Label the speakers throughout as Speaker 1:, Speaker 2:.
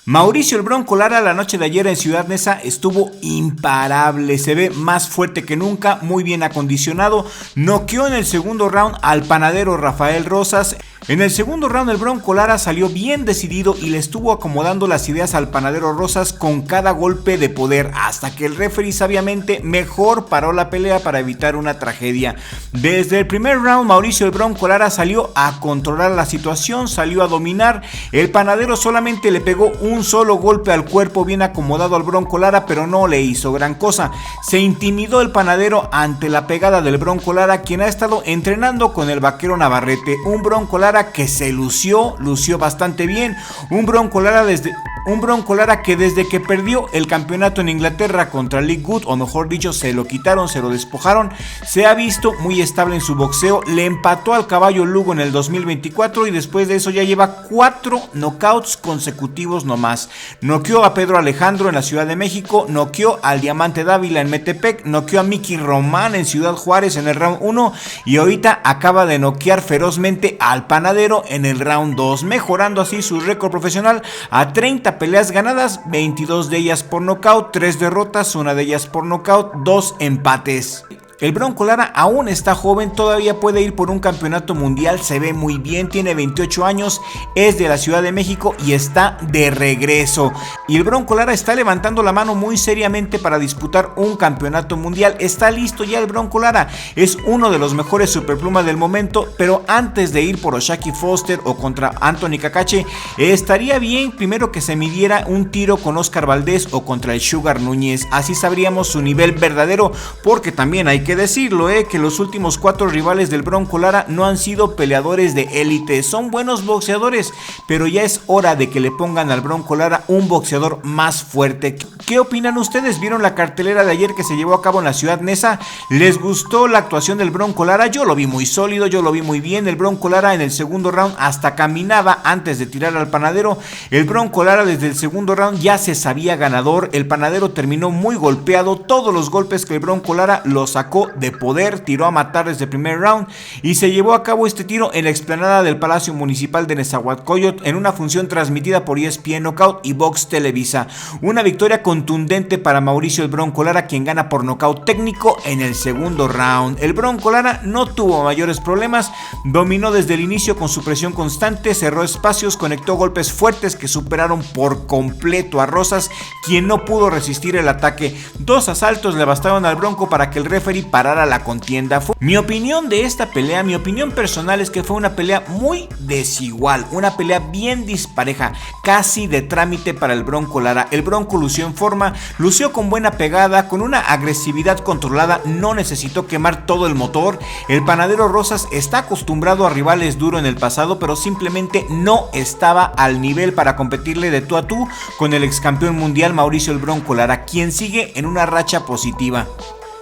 Speaker 1: Mauricio el Bronco Lara la noche de ayer en Ciudad Neza estuvo imparable, se ve más fuerte que nunca, muy bien acondicionado, noqueó en el segundo round al panadero Rafael Rosas. En el segundo round el Bronco Lara salió bien decidido y le estuvo acomodando las ideas al panadero Rosas con cada golpe de poder, hasta que el referee sabiamente mejor paró la pelea para evitar una tragedia. Desde el primer round Mauricio el Bronco Lara salió a controlar la situación, salió a dominar. El panadero solamente le pegó un solo golpe al cuerpo bien acomodado al Bronco Lara, pero no le hizo gran cosa. Se intimidó el panadero ante la pegada del Bronco Lara, quien ha estado entrenando con el vaquero Navarrete, un Bronco Lara que se lució bastante bien, un Bronco Lara que desde que perdió el campeonato en Inglaterra contra Lee Good, o mejor dicho, se lo quitaron, se lo despojaron, se ha visto muy estable en su boxeo. Le empató al caballo Lugo en el 2024 y después de eso ya lleva 4 knockouts consecutivos nomás. Noqueó a Pedro Alejandro en la Ciudad de México, noqueó al Diamante Dávila en Metepec, noqueó a Mickey Román en Ciudad Juárez en el round 1 y ahorita acaba de noquear ferozmente al panadero en el round 2, mejorando así su récord profesional a 30 peleas ganadas, 22 de ellas por nocaut, 3 derrotas, una de ellas por nocaut, 2 empates. El Bronco Lara aún está joven, todavía puede ir por un campeonato mundial, se ve muy bien, tiene 28 años, es de la Ciudad de México y está de regreso. Y el Bronco Lara está levantando la mano muy seriamente para disputar un campeonato mundial, está listo ya el Bronco Lara, es uno de los mejores superplumas del momento, pero antes de ir por O'Shaquie Foster o contra Anthony Cacache, estaría bien primero que se midiera un tiro con Oscar Valdés o contra el Sugar Núñez, así sabríamos su nivel verdadero, porque también hay que decirlo, que los últimos 4 rivales del Bronco Lara no han sido peleadores de élite, son buenos boxeadores, pero ya es hora de que le pongan al Bronco Lara un boxeador más fuerte. ¿Qué opinan ustedes? ¿Vieron la cartelera de ayer que se llevó a cabo en la Ciudad Neza? ¿Les gustó la actuación del Bronco Lara? Yo lo vi muy sólido, yo lo vi muy bien. El Bronco Lara en el segundo round hasta caminaba antes de tirar al panadero. El Bronco Lara desde el segundo round ya se sabía ganador, el panadero terminó muy golpeado, todos los golpes que el Bronco Lara los sacó de poder, tiró a matar desde el primer round y se llevó a cabo este tiro en la explanada del Palacio Municipal de Nezahualcóyotl en una función transmitida por ESPN Knockout y Box Televisa. Una victoria contundente para Mauricio el Bronco Lara, quien gana por nocaut técnico en el segundo round. El Bronco Lara no tuvo mayores problemas, dominó desde el inicio con su presión constante, cerró espacios, conectó golpes fuertes que superaron por completo a Rosas, quien no pudo resistir el ataque. 2 asaltos le bastaron al Bronco para que el referee parara la contienda. Mi opinión de esta pelea, mi opinión personal es que fue una pelea muy desigual, una pelea bien dispareja, casi de trámite para el Bronco Lara. El Bronco lució en forma, lució con buena pegada, con una agresividad controlada, no necesitó quemar todo el motor. El panadero Rosas está acostumbrado a rivales duros en el pasado, pero simplemente no estaba al nivel para competirle de tú a tú con el ex campeón mundial Mauricio el Bronco Lara, quien sigue en una racha positiva.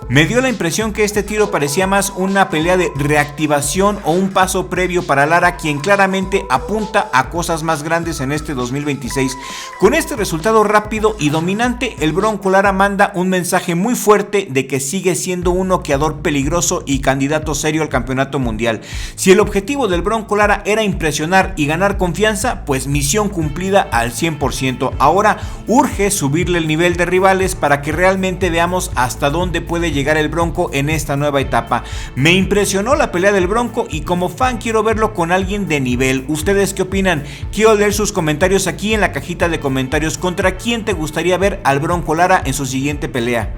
Speaker 1: Me dio la impresión que este tiro parecía más una pelea de reactivación o un paso previo para Lara, quien claramente apunta a cosas más grandes en este 2026. Con este resultado rápido y dominante, el Bronco Lara manda un mensaje muy fuerte de que sigue siendo un noqueador peligroso y candidato serio al campeonato mundial. Si el objetivo del Bronco Lara era impresionar y ganar confianza, pues misión cumplida al 100%. Ahora urge subirle el nivel de rivales para que realmente veamos hasta dónde puede llegar el Bronco en esta nueva etapa. Me impresionó la pelea del Bronco y como fan quiero verlo con alguien de nivel. ¿Ustedes qué opinan? Quiero leer sus comentarios aquí en la cajita de comentarios. ¿Contra quién te gustaría ver al Bronco Lara en su siguiente pelea?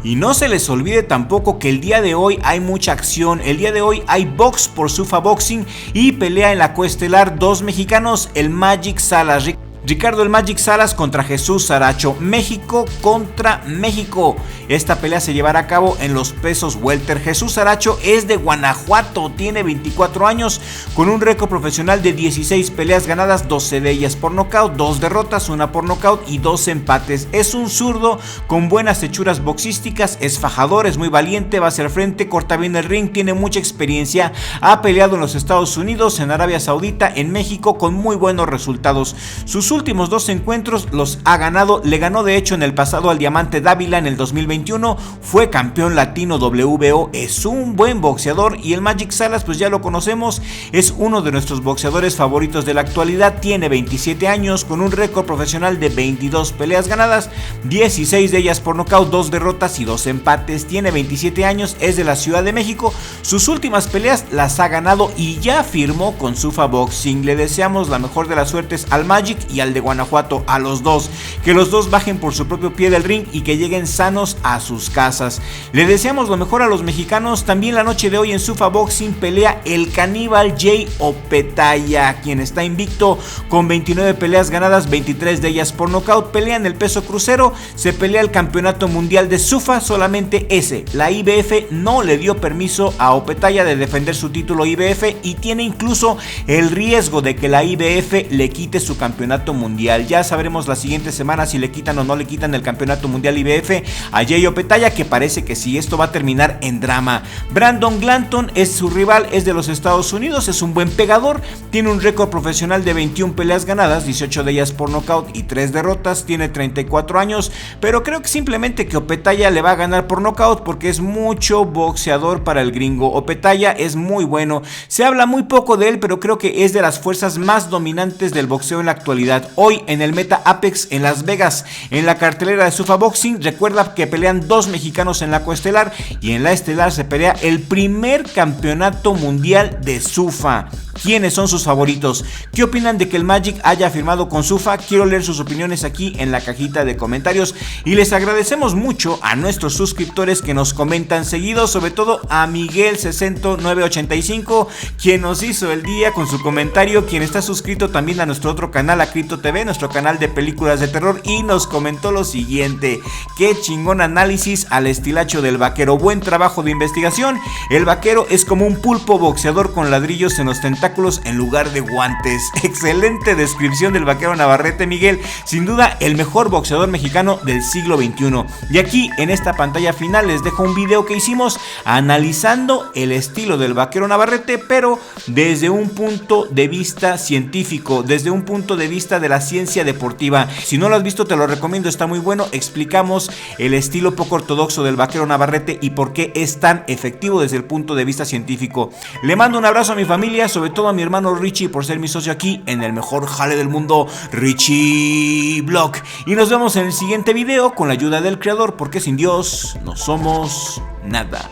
Speaker 1: Y no se les olvide tampoco que el día de hoy hay mucha acción. El día de hoy hay box por Zuffa Boxing y pelea en la coestelar 2 mexicanos, el Magic Salas. Ricardo el Magic Salas contra Jesús Saracho, México contra México. Esta pelea se llevará a cabo en los pesos welter. Jesús Saracho es de Guanajuato, tiene 24 años, con un récord profesional de 16 peleas ganadas, 12 de ellas por nocaut, 2 derrotas, 1 por nocaut y 2 empates. Es un zurdo con buenas hechuras boxísticas, es fajador, es muy valiente, va hacia el frente, corta bien el ring, tiene mucha experiencia, ha peleado en los Estados Unidos, en Arabia Saudita, en México con muy buenos resultados. Sus sus últimos 2 encuentros los ha ganado, le ganó de hecho en el pasado al Diamante Dávila en el 2021, fue campeón latino WBO, es un buen boxeador. Y el Magic Salas pues ya lo conocemos, es uno de nuestros boxeadores favoritos de la actualidad, tiene 27 años con un récord profesional de 22 peleas ganadas, 16 de ellas por nocaut, 2 derrotas y 2 empates, tiene 27 años, es de la Ciudad de México, sus últimas peleas las ha ganado y ya firmó con Zuffa Boxing. Le deseamos la mejor de las suertes al Magic y al de Guanajuato, a los dos, que los dos bajen por su propio pie del ring y que lleguen sanos a sus casas. Le deseamos lo mejor a los mexicanos. También la noche de hoy en Zuffa Boxing pelea el caníbal Jay Opetaia, quien está invicto con 29 peleas ganadas, 23 de ellas por nocaut. Pelea en el peso crucero, se pelea el campeonato mundial de Zuffa, solamente ese. La IBF no le dio permiso a Opetaia de defender su título IBF y tiene incluso el riesgo de que la IBF le quite su campeonato mundial. Ya sabremos la siguiente semana si le quitan o no le quitan el campeonato mundial IBF a Jay Opetaia, que parece que sí, esto va a terminar en drama. Brandon Glanton es su rival, es de los Estados Unidos, es un buen pegador, tiene un récord profesional de 21 peleas ganadas, 18 de ellas por nocaut y 3 derrotas, tiene 34 años, pero creo que simplemente que Opetaia le va a ganar por nocaut porque es mucho boxeador para el gringo. Opetaia es muy bueno, se habla muy poco de él, pero creo que es de las fuerzas más dominantes del boxeo en la actualidad. Hoy en el Meta Apex en Las Vegas, en la cartelera de Zuffa Boxing, recuerda que pelean 2 mexicanos en la coestelar y en la estelar se pelea el primer campeonato mundial de Zuffa. ¿Quiénes son sus favoritos? ¿Qué opinan de que el Magic haya firmado con Zuffa? Quiero leer sus opiniones aquí en la cajita de comentarios y les agradecemos mucho a nuestros suscriptores que nos comentan seguido, sobre todo a Miguel 6985, quien nos hizo el día con su comentario, quien está suscrito también a nuestro otro canal, a Crypto TV, nuestro canal de películas de terror, y nos comentó lo siguiente: qué chingón análisis al estilacho del Vaquero, buen trabajo de investigación, el Vaquero es como un pulpo boxeador con ladrillos en los tentáculos en lugar de guantes. Excelente descripción del Vaquero Navarrete, Miguel, sin duda el mejor boxeador mexicano del siglo XXI. Y aquí en esta pantalla final les dejo un video que hicimos analizando el estilo del Vaquero Navarrete, pero desde un punto de vista científico, desde un punto de vista de la ciencia deportiva. Si no lo has visto te lo recomiendo, está muy bueno. Explicamos el estilo poco ortodoxo del Vaquero Navarrete y por qué es tan efectivo desde el punto de vista científico. Le mando un abrazo a mi familia, sobre todo a mi hermano Richie por ser mi socio aquí en el mejor jale del mundo, Richie Blog. Y nos vemos en el siguiente video con la ayuda del creador, porque sin Dios no somos nada.